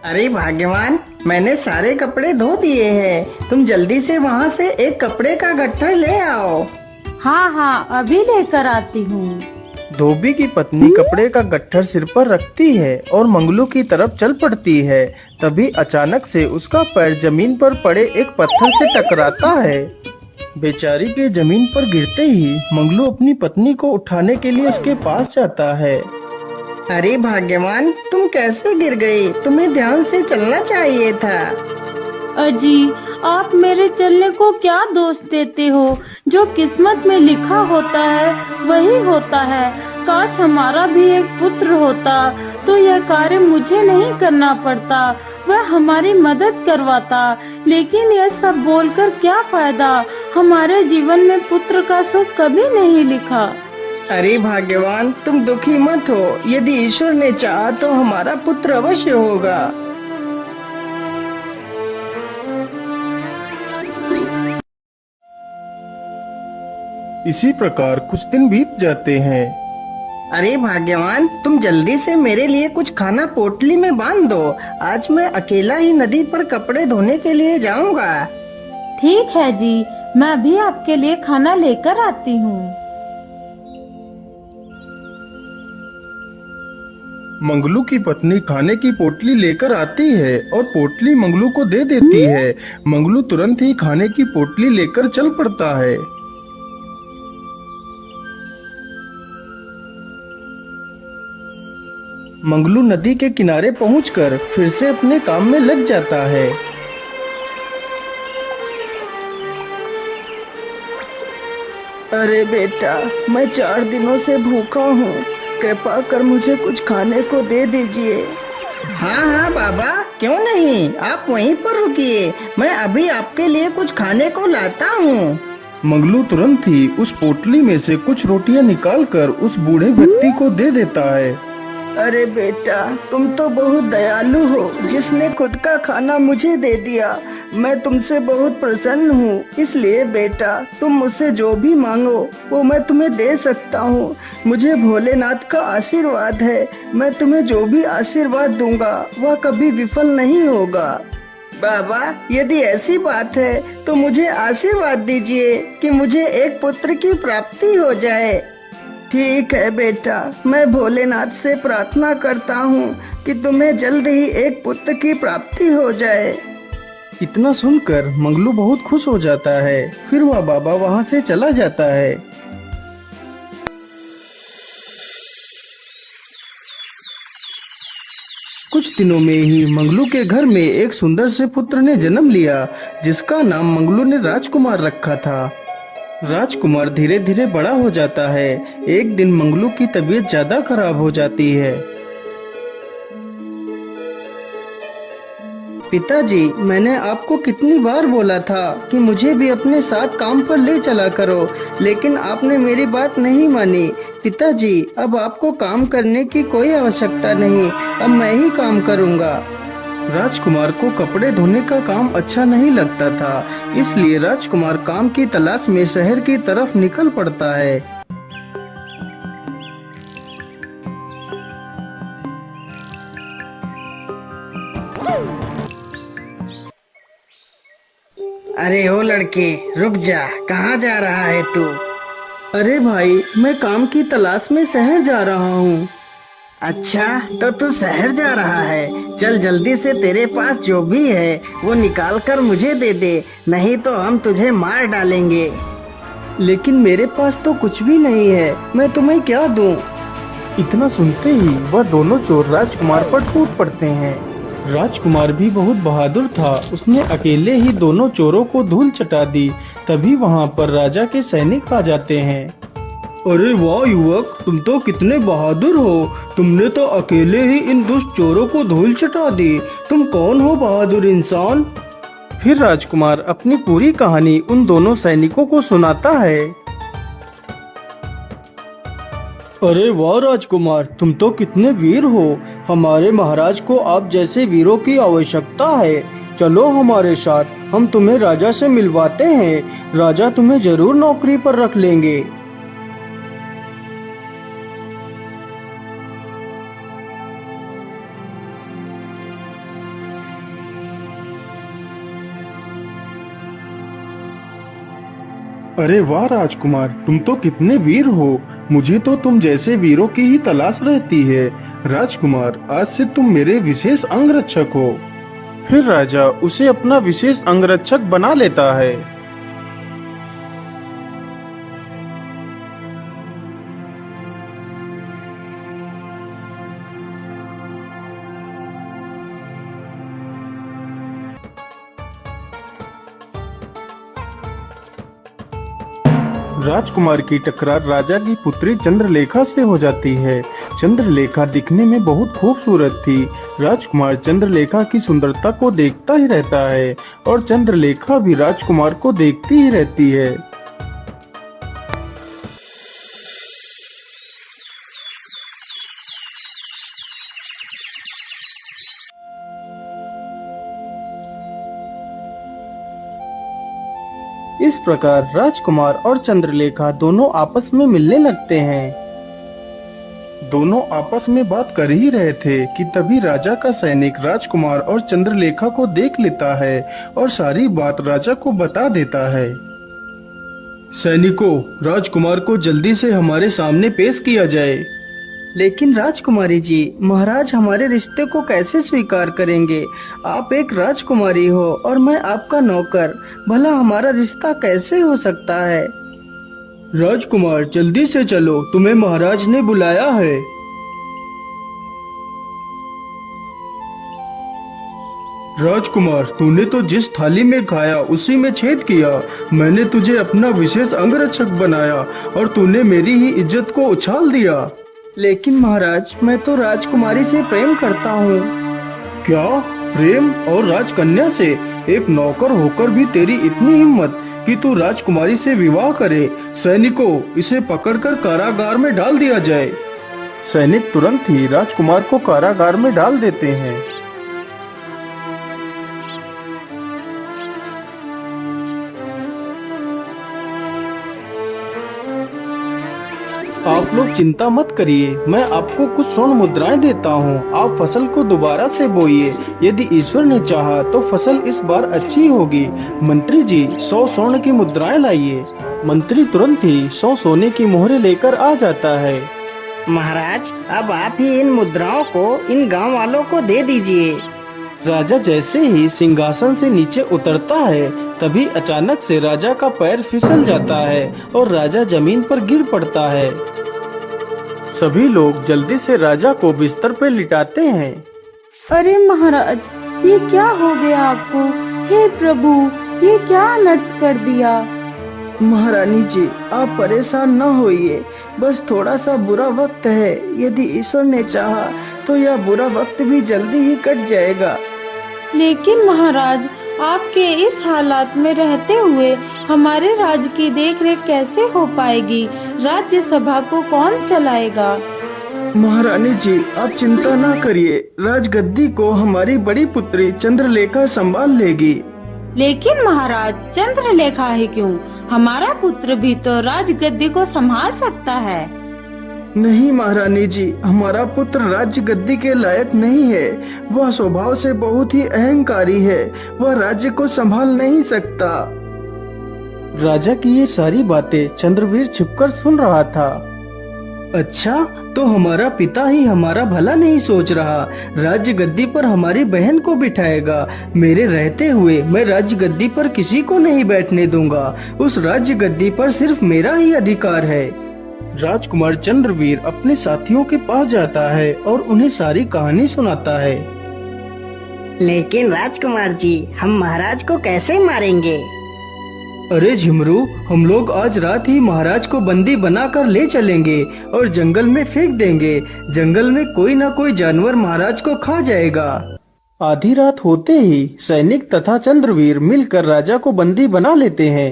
अरे भाग्यवान, मैंने सारे कपड़े धो दिए हैं। तुम जल्दी से वहाँ से एक कपड़े का गट्ठर ले आओ। हाँ हाँ, अभी लेकर आती हूँ। धोबी की पत्नी कपड़े का गट्ठर सिर पर रखती है और मंगलू की तरफ चल पड़ती है। तभी अचानक से उसका पैर जमीन पर पड़े एक पत्थर से टकराता है। बेचारी के जमीन पर गिरते ही मंगलू अपनी पत्नी को उठाने के लिए उसके पास जाता है। अरे भाग्यवान, तुम कैसे गिर गई? तुम्हें ध्यान से चलना चाहिए था। अजी, आप मेरे चलने को क्या दोष देते हो? जो किस्मत में लिखा होता है वही होता है। काश हमारा भी एक पुत्र होता तो यह कार्य मुझे नहीं करना पड़ता, वह हमारी मदद करवाता। लेकिन यह सब बोलकर क्या फायदा? हमारे जीवन में पुत्र का सुख कभी नहीं लिखा। अरे भाग्यवान, तुम दुखी मत हो। यदि ईश्वर ने चाहा तो हमारा पुत्र अवश्य होगा। इसी प्रकार कुछ दिन बीत जाते हैं। अरे भाग्यवान, तुम जल्दी से मेरे लिए कुछ खाना पोटली में बांध दो। आज मैं अकेला ही नदी पर कपड़े धोने के लिए जाऊंगा। ठीक है जी, मैं भी आपके लिए खाना लेकर आती हूँ। मंगलू की पत्नी खाने की पोटली लेकर आती है और पोटली मंगलू को दे देती है। मंगलू तुरंत ही खाने की पोटली लेकर चल पड़ता है। मंगलू नदी के किनारे पहुंचकर फिर से अपने काम में लग जाता है। अरे बेटा, मैं 4 दिनों से भूखा हूँ। कृपा कर मुझे कुछ खाने को दे दीजिए। हाँ हाँ बाबा, क्यों नहीं, आप वहीं पर रुकिए। मैं अभी आपके लिए कुछ खाने को लाता हूँ। मंगलू तुरंत ही उस पोटली में से कुछ रोटियां निकालकर उस बूढ़े व्यक्ति को दे देता है। अरे बेटा, तुम तो बहुत दयालु हो, जिसने खुद का खाना मुझे दे दिया। मैं तुमसे बहुत प्रसन्न हूँ। इसलिए बेटा, तुम मुझसे जो भी मांगो वो मैं तुम्हें दे सकता हूँ। मुझे भोलेनाथ का आशीर्वाद है। मैं तुम्हें जो भी आशीर्वाद दूंगा वह कभी विफल नहीं होगा। बाबा, यदि ऐसी बात है तो मुझे आशीर्वाद दीजिए कि मुझे एक पुत्र की प्राप्ति हो जाए। ठीक है बेटा, मैं भोलेनाथ से प्रार्थना करता हूँ कि तुम्हें जल्द ही एक पुत्र की प्राप्ति हो जाए। इतना सुनकर मंगलू बहुत खुश हो जाता है। फिर वह बाबा वहां से चला जाता है। कुछ दिनों में ही मंगलू के घर में एक सुंदर से पुत्र ने जन्म लिया, जिसका नाम मंगलू ने राजकुमार रखा था। राजकुमार धीरे धीरे बड़ा हो जाता है। एक दिन मंगलू की तबीयत ज्यादा खराब हो जाती है। पिताजी, मैंने आपको कितनी बार बोला था कि मुझे भी अपने साथ काम पर ले चला करो, लेकिन आपने मेरी बात नहीं मानी। पिताजी, अब आपको काम करने की कोई आवश्यकता नहीं। अब मैं ही काम करूँगा। राजकुमार को कपड़े धोने का काम अच्छा नहीं लगता था, इसलिए राजकुमार काम की तलाश में शहर की तरफ निकल पड़ता है। अरे ओ लड़के, रुक जा। कहाँ जा रहा है तू? अरे भाई, मैं काम की तलाश में शहर जा रहा हूँ। अच्छा, तो तू शहर जा रहा है? चल जल्दी से, तेरे पास जो भी है वो निकाल कर मुझे दे दे, नहीं तो हम तुझे मार डालेंगे। लेकिन मेरे पास तो कुछ भी नहीं है, मैं तुम्हें क्या दूं? इतना सुनते ही वह दोनों चोर राजकुमार पर टूट पड़ते हैं। राजकुमार भी बहुत बहादुर था, उसने अकेले ही दोनों चोरों को धूल चटा दी। तभी वहां पर राजा के सैनिक आ जाते हैं। अरे वाह युवक, तुम तो कितने बहादुर हो। तुमने तो अकेले ही इन दुष्ट चोरों को धूल चटा दी। तुम कौन हो बहादुर इंसान? फिर राजकुमार अपनी पूरी कहानी उन दोनों सैनिकों को सुनाता है। अरे वाह राजकुमार, तुम तो कितने वीर हो। हमारे महाराज को आप जैसे वीरों की आवश्यकता है। चलो हमारे साथ, हम तुम्हें राजा से मिलवाते हैं। राजा तुम्हें जरूर नौकरी पर रख लेंगे। अरे वाह राजकुमार, तुम तो कितने वीर हो। मुझे तो तुम जैसे वीरों की ही तलाश रहती है। राजकुमार, आज से तुम मेरे विशेष अंगरक्षक हो। फिर राजा उसे अपना विशेष अंगरक्षक बना लेता है। राजकुमार की टकरार राजा की पुत्री चंद्रलेखा से हो जाती है। चंद्रलेखा दिखने में बहुत खूबसूरत थी। राजकुमार चंद्रलेखा की सुंदरता को देखता ही रहता है और चंद्रलेखा भी राजकुमार को देखती ही रहती है। इस प्रकार राजकुमार और चंद्रलेखा दोनों आपस में मिलने लगते हैं। दोनों आपस में बात कर ही रहे थे कि तभी राजा का सैनिक राजकुमार और चंद्रलेखा को देख लेता है और सारी बात राजा को बता देता है। सैनिकों, राजकुमार को जल्दी से हमारे सामने पेश किया जाए। लेकिन राजकुमारी जी, महाराज हमारे रिश्ते को कैसे स्वीकार करेंगे? आप एक राजकुमारी हो और मैं आपका नौकर, भला हमारा रिश्ता कैसे हो सकता है? राजकुमार, जल्दी से चलो, तुम्हें महाराज ने बुलाया है। राजकुमार, तूने तो जिस थाली में खाया उसी में छेद किया। मैंने तुझे अपना विशेष अंगरक्षक बनाया और तूने मेरी ही इज्जत को उछाल दिया। लेकिन महाराज, मैं तो राजकुमारी से प्रेम करता हूँ। क्या प्रेम? और राजकन्या से? एक नौकर होकर भी तेरी इतनी हिम्मत कि तू राजकुमारी से विवाह करे? सैनिकों, इसे पकड़कर कारागार में डाल दिया जाए। सैनिक तुरंत ही राजकुमार को कारागार में डाल देते हैं। आप लोग चिंता मत करिए, मैं आपको कुछ स्वर्ण मुद्राएं देता हूँ। आप फसल को दोबारा से बोइए। यदि ईश्वर ने चाहा तो फसल इस बार अच्छी होगी। मंत्री जी, 100 स्वर्ण की मुद्राएं लाइए। मंत्री तुरंत ही 100 सोने की मोहरें लेकर आ जाता है। महाराज, अब आप ही इन मुद्राओं को इन गांव वालों को दे दीजिए। राजा जैसे ही सिंहासन से नीचे उतरता है, तभी अचानक से राजा का पैर फिसल जाता है और राजा जमीन पर गिर पड़ता है। सभी लोग जल्दी से राजा को बिस्तर पर लिटाते हैं। अरे महाराज, ये क्या हो गया आपको? हे प्रभु, ये क्या अनर्थ कर दिया? महारानी जी, आप परेशान न होइए, बस थोड़ा सा बुरा वक्त है। यदि ईश्वर ने चाहा तो यह बुरा वक्त भी जल्दी ही कट जाएगा। लेकिन महाराज, आपके इस हालात में रहते हुए हमारे राज्य की देखरेख कैसे हो पाएगी? राज्य सभा को कौन चलाएगा? महारानी जी, आप चिंता ना करिए, राजगद्दी को हमारी बड़ी पुत्री चंद्रलेखा संभाल लेगी। लेकिन महाराज, चंद्रलेखा ही क्यों? हमारा पुत्र भी तो राजगद्दी को संभाल सकता है। नहीं महारानी जी, हमारा पुत्र राज्य गद्दी के लायक नहीं है। वह स्वभाव से बहुत ही अहंकारी है। वह राज्य को संभाल नहीं सकता। राजा की ये सारी बातें चंद्रवीर छिपकर सुन रहा था। अच्छा, तो हमारा पिता ही हमारा भला नहीं सोच रहा? राज्य गद्दी पर हमारी बहन को बिठाएगा। मेरे रहते हुए मैं राज्य गद्दी पर किसी को नहीं बैठने दूंगा। उस राज्य गद्दी पर सिर्फ मेरा ही अधिकार है। राजकुमार चंद्रवीर अपने साथियों के पास जाता है और उन्हें सारी कहानी सुनाता है। लेकिन राजकुमार जी, हम महाराज को कैसे मारेंगे? अरे झिमरू, हम लोग आज रात ही महाराज को बंदी बनाकर ले चलेंगे और जंगल में फेंक देंगे। जंगल में कोई ना कोई जानवर महाराज को खा जाएगा। आधी रात होते ही सैनिक तथा चंद्रवीर मिलकर राजा को बंदी बना लेते हैं।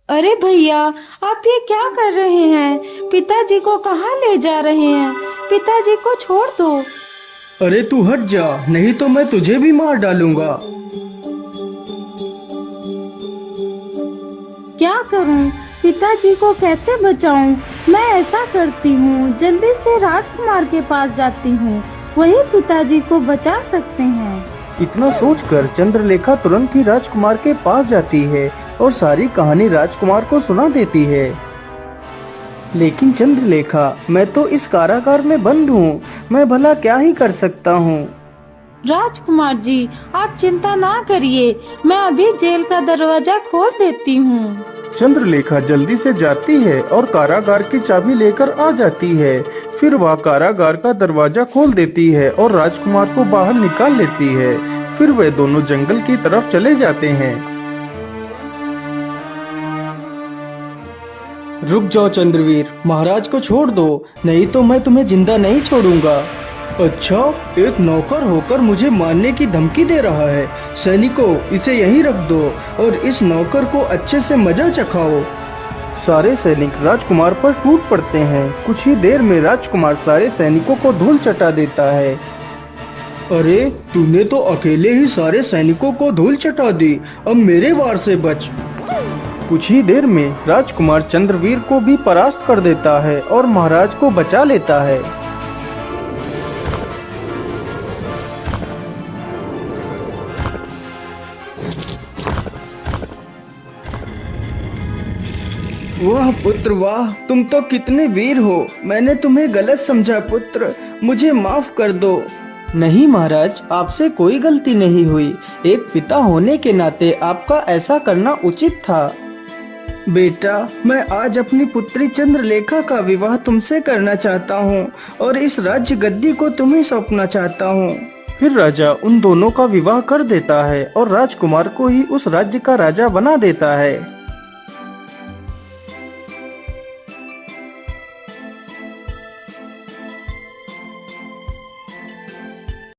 अरे भैया, आप ये क्या कर रहे हैं? पिताजी को कहाँ ले जा रहे हैं? पिताजी को छोड़ दो। अरे तू हट जा, नहीं तो मैं तुझे भी मार डालूंगा। क्या करूं? पिताजी को कैसे बचाऊं? मैं ऐसा करती हूँ, जल्दी से राजकुमार के पास जाती हूँ, वही पिताजी को बचा सकते हैं। इतना सोचकर चंद्रलेखा तुरंत ही राजकुमार के पास जाती है और सारी कहानी राजकुमार को सुना देती है। लेकिन चंद्रलेखा, मैं तो इस कारागार में बंद हूँ, मैं भला क्या ही कर सकता हूँ। राजकुमार जी, आप चिंता ना करिए, मैं अभी जेल का दरवाजा खोल देती हूँ। चंद्रलेखा जल्दी से जाती है और कारागार की चाबी लेकर आ जाती है। फिर वह कारागार का दरवाजा खोल देती है और राजकुमार को बाहर निकाल लेती है। फिर वे दोनों जंगल की तरफ चले जाते हैं। रुक जाओ चंद्रवीर, महाराज को छोड़ दो, नहीं तो मैं तुम्हें जिंदा नहीं छोड़ूंगा। अच्छा, एक नौकर होकर मुझे मारने की धमकी दे रहा है। सैनिकों, इसे यहीं रख दो और इस नौकर को अच्छे से मजा चखाओ। सारे सैनिक राजकुमार पर टूट पड़ते हैं। कुछ ही देर में राजकुमार सारे सैनिकों को धूल चटा देता है। अरे, तूने तो अकेले ही सारे सैनिकों को धूल चटा दी, अब मेरे वार से बच। कुछ ही देर में राजकुमार चंद्रवीर को भी परास्त कर देता है और महाराज को बचा लेता है। वाह पुत्र वाह, तुम तो कितने वीर हो। मैंने तुम्हें गलत समझा पुत्र, मुझे माफ कर दो। नहीं महाराज, आपसे कोई गलती नहीं हुई। एक पिता होने के नाते आपका ऐसा करना उचित था। बेटा, मैं आज अपनी पुत्री चंद्रलेखा का विवाह तुमसे करना चाहता हूँ और इस राज्य गद्दी को तुम्हें सौंपना चाहता हूँ। फिर राजा उन दोनों का विवाह कर देता है और राजकुमार को ही उस राज्य का राजा बना देता है।